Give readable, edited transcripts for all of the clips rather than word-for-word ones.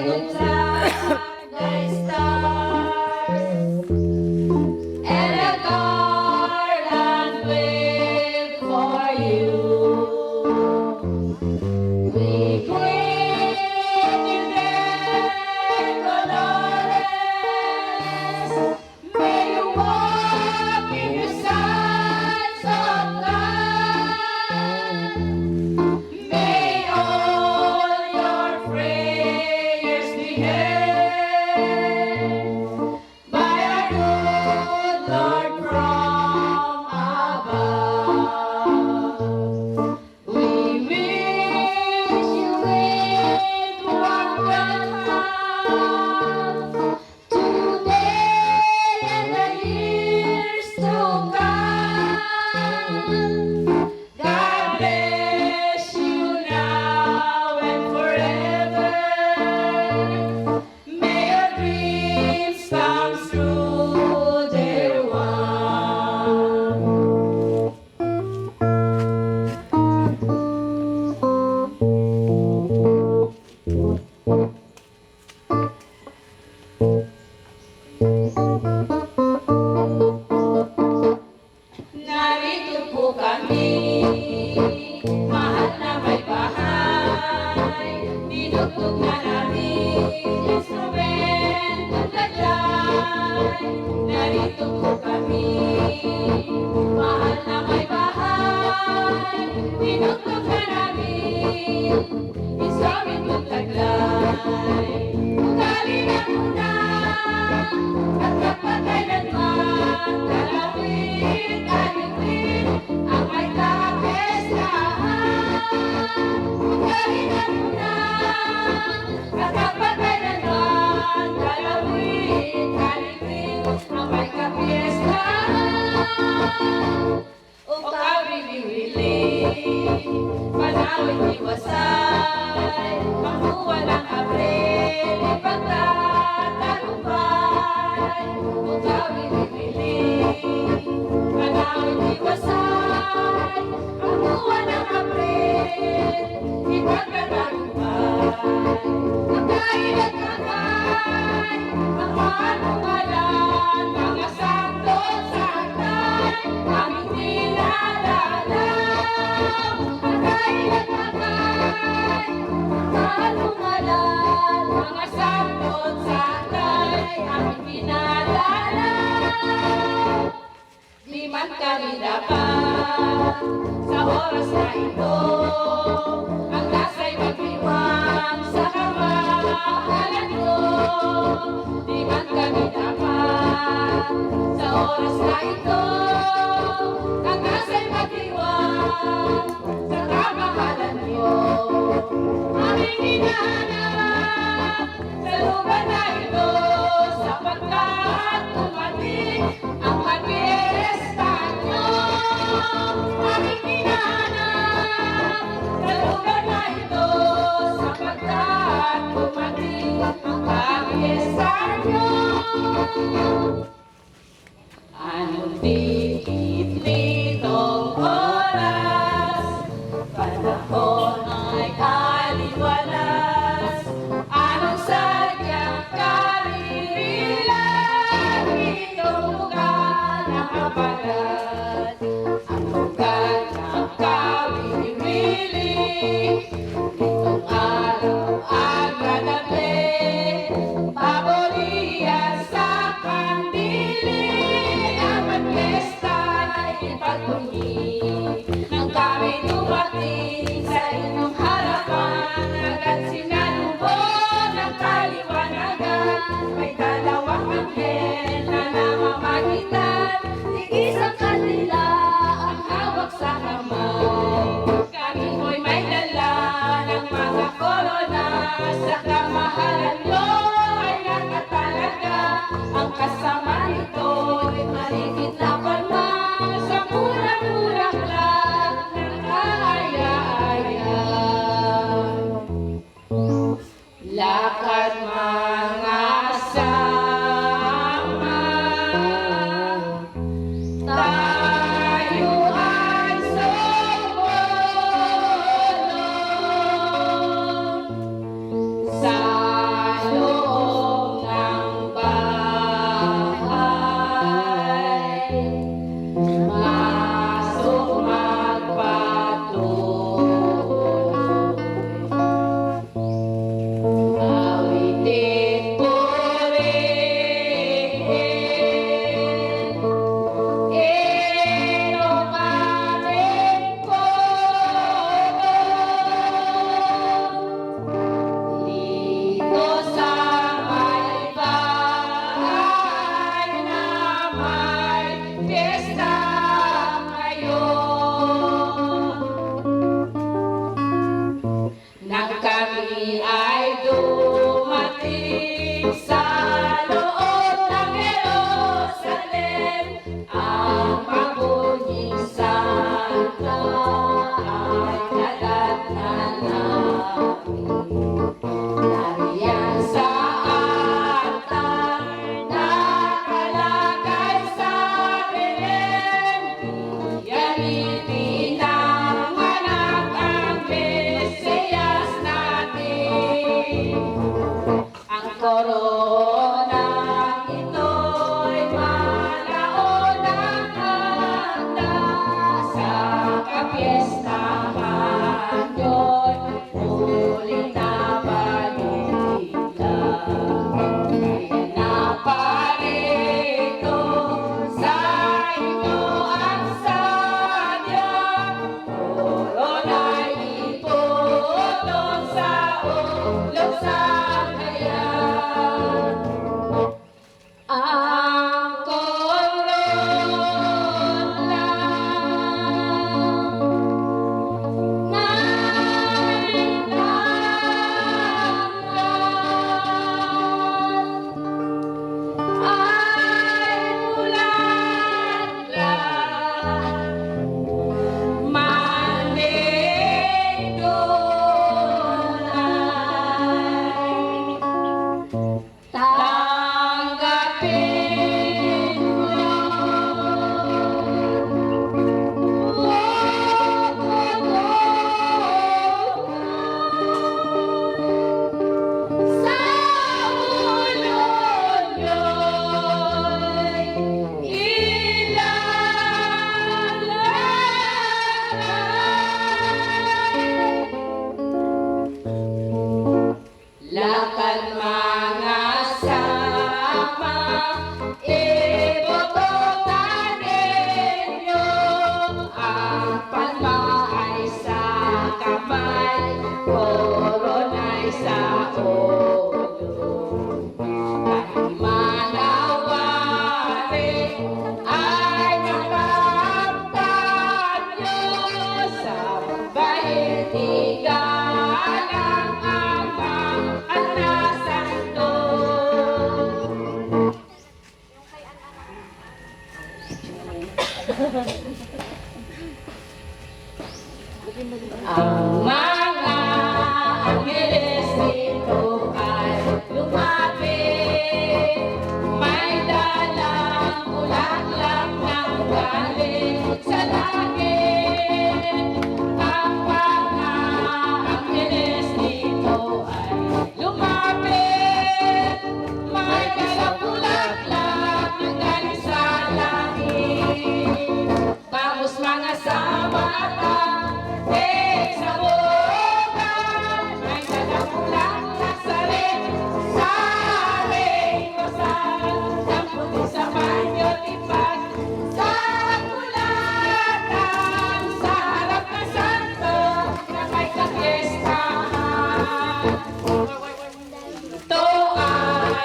good luck, the stars, and a garland wait for you. We greet you there, Dolores. May you walk in the sights of God. May all your prayers be heard by our good Lord from above. We wish you with warm welcome today and the years to come. God bless you now and forever. May your dreams come true, dear one. Narito po kami, mahal na may bahay. Dinugtog na namin instrumentong taglay. Narito po kami, mahal na may bahay. Dinugtog na namin instrumentong taglay. Ugali na muna at kapagkailanman dalawin aliwin ang may kapestahan. Ugali na muna at kapagkailanman dalawin aliwin ang may kapestahan. O kawili-wili, panawin iwasay, makuha ng Abril, ipagtatagumpay. O kawili-wili, panawin iwasay, makuha ng Abril, ipagtatagumpay. Ang kain at kakay, ang manumalan, mga santo sa aktay, aming nilalalaw. Ang kain at kakay, ang manumalan, mga santo sa aktay, aming nilalalaw. Di man kami dapat sa oras na ito, ang lasa'y magdiwang sa kamahalan ko. Di man kami dapat sa oras na ito, ang lasa'y magdiwang sa kamahalan ko. Aming hinahanap sa lugar na ito, sapagkat dumating ang pag-iestan nyo. Aming hinahanap sa lugar na ito, sapagkat dumating ang pag-iestan nyo. Anong dikit nitong oras, panahon ay aliwalas. Anong sadyang karirilan, itong lugar na kapagat. Ang lugar ng kawili-wili, itong araw agradable. Paboriya sa kandili, ang pagpesta'y ipagpunyi. Nang kami dumating sa inyong harapan, agad sinalubong ng kaliwanagan. May dalawang anghel na namamagitan, tigis ang kanila ang hawak sa kamay. Kami ho'y may dala ng mga korona, sa kamahalan nyo ay nakatalaga. Ang kasama nito'y maligid na palma, sa murang-murang lang ng kaaya-aya. Lakad mga sama, tayo ay sumulong sa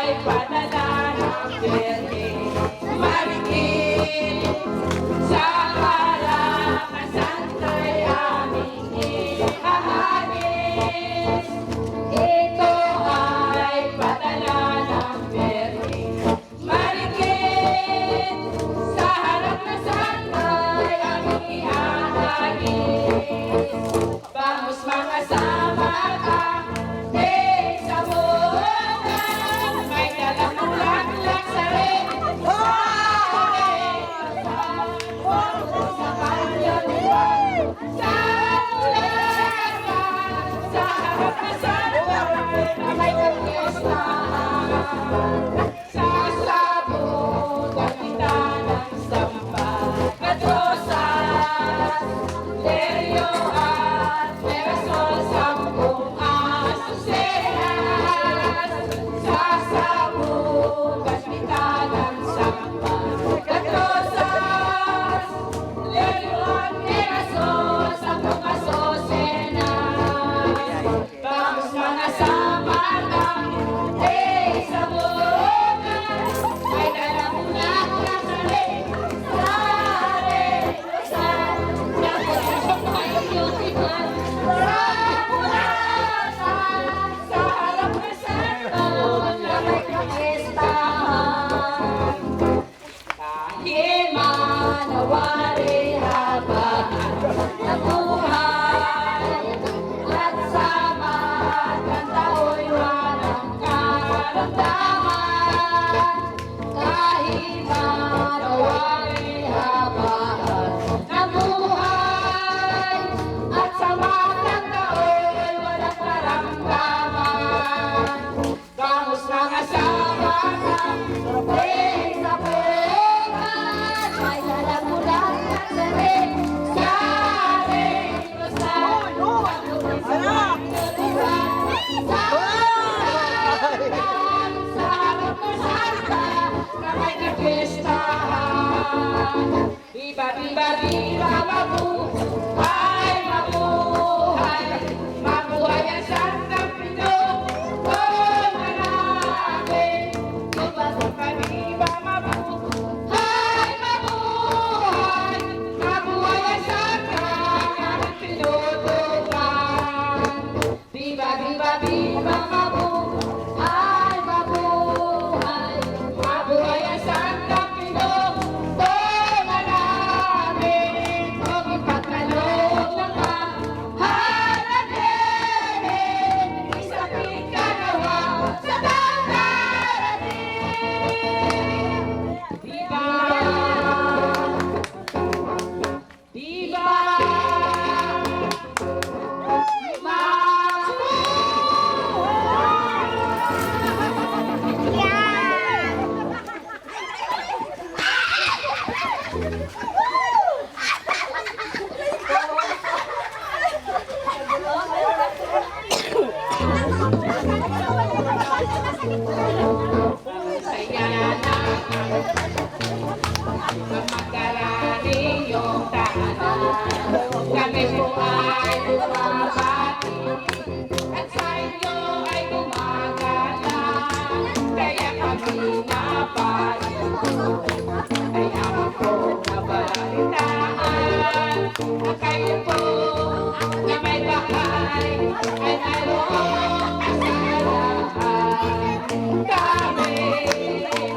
ay padala ng Birhen Marikit. Sa Caracas Santo'y aming ihahagis. Ito ay padala ng Birhen Marikit. Sa harap na Santo'y aming ihahagis. Vamos mga samata, sa buwan, may dalang bulaklak sa rin. Sa kanyon iwan, sa mulaga, sa harap na Santo'y na may kapiestahan. Sa sabog at kita ng sampag at rosas, leryo at merasol, sampung asusehas. Sa sabog at kita ng sampag at rosas, leryo at merasol, sampung asusehas. Vamos mga samata, sa buwan, may dalang bulaklak sa rin. Sa rin, sa sa harap na Santo'y na may kapiestahan. Kahit manawari habang ng buhay, at sa matang tao'y walang karamdaman. Kahit manawari habang ng buhay, at sa matang tao'y walang karamdaman. Vamos mga samata, sa buwan, may dalang bulaklak sa rin. Sa rin, sa sa harap ng Santa na may kapiestahan. Viva, viva, viva, mabuhay, mabuhay, mabuhay ang Santang Pinuno namin. Viva, viva, viva, mabuhay, mabuhay, mabuhay ang Santang aming tinutulungan. Viva, viva, viva, mabuhay, mabuhay, mabuhay ang Santang Pinuntunan namin. Kung ipagkaloob ng mahalatin, isapin ka nawa sa taong darating. Viva! Viva! Saya na magkarani yung tahanan. Kami po ay bumabati at sa inyo ay gumagalang. Kaya kami naparito ay aming po nabalitaan. Na kayo po na may bahay ay naroon kasalahan. Kami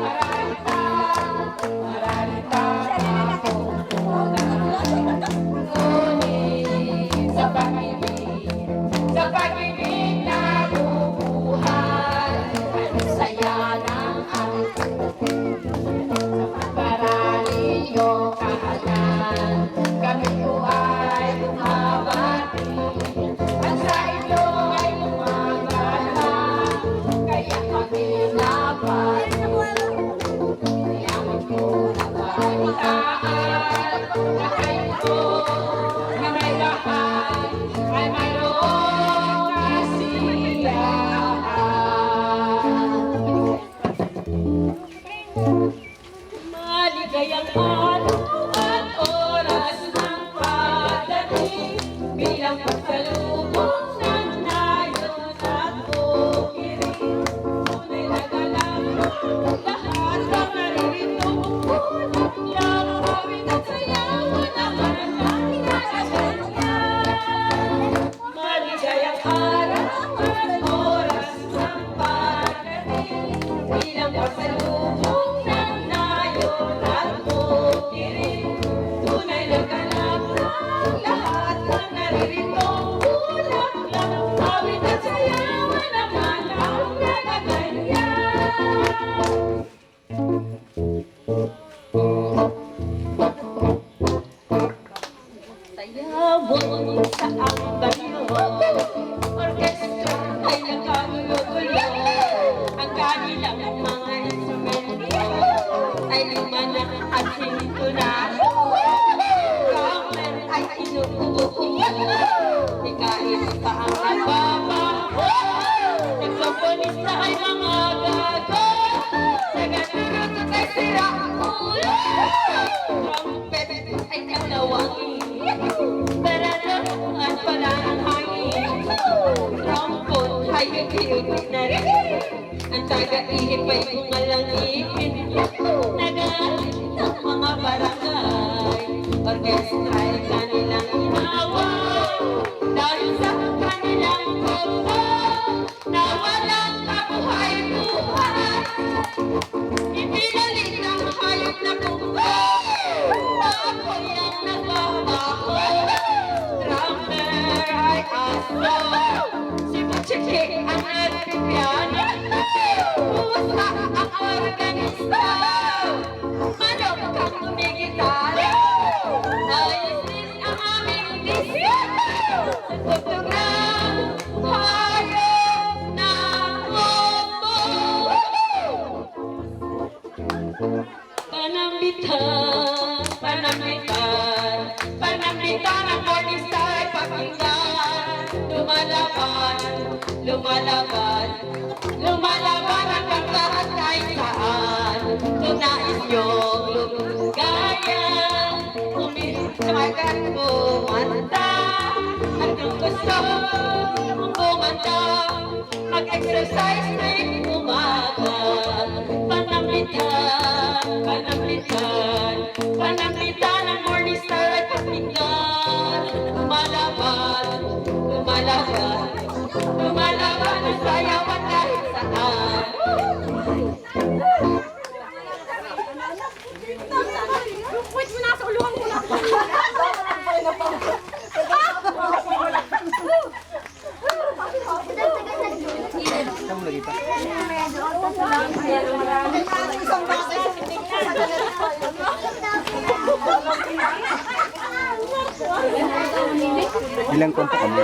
marami Sayawon sa ambayo, orkestra ay nakagulo-gulo. Ang kanilang mga instrumento ay lima na at sintunado. Drummer ay inuubo, ikain pa ang nagbabaho. Nagkomponista ay mga gago, nagatulog ay sira ulo. Trumpet ay kalawangin, barado at pala ang hangin. Trombone ay higit na rin, ang taga-ihip ay kumalangin. Nagalit ang mga barangay, orkestra ay kanilang inaway. Dahil sa kanilang kombo, na walang kabuhay-buhay. Ipinalit ang hayop na kumbo, ako'y ang nagbabaho. Drummer ay aso, si Butchiki ang nagpipiano. Kumusta ang organista? Manok kang tumigitara. Ayos ang aming disco. Tugtog ng hayop na kombo. Panambitan, panambitan, panambitan ang morning star ay pakinggan. Lumalaban, lumalaban, lumalaban ang paglahat kahit saan. Kung nais niyong lumayan, umisagan kumanta. At kung gusto mong kumanta, mag-exercise tuwing umaga. Panambitan, panambitan, panambitan ang morning star ay pakinggan. Lumalaban, lumalaban, lumalaban ang sayawan kahit saan. Wait mo na sa uluhan ko na. Ilang kompo kami?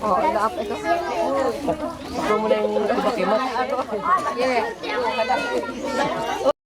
Oh, laap ito. Ito mo na yung bakimot. Yeah.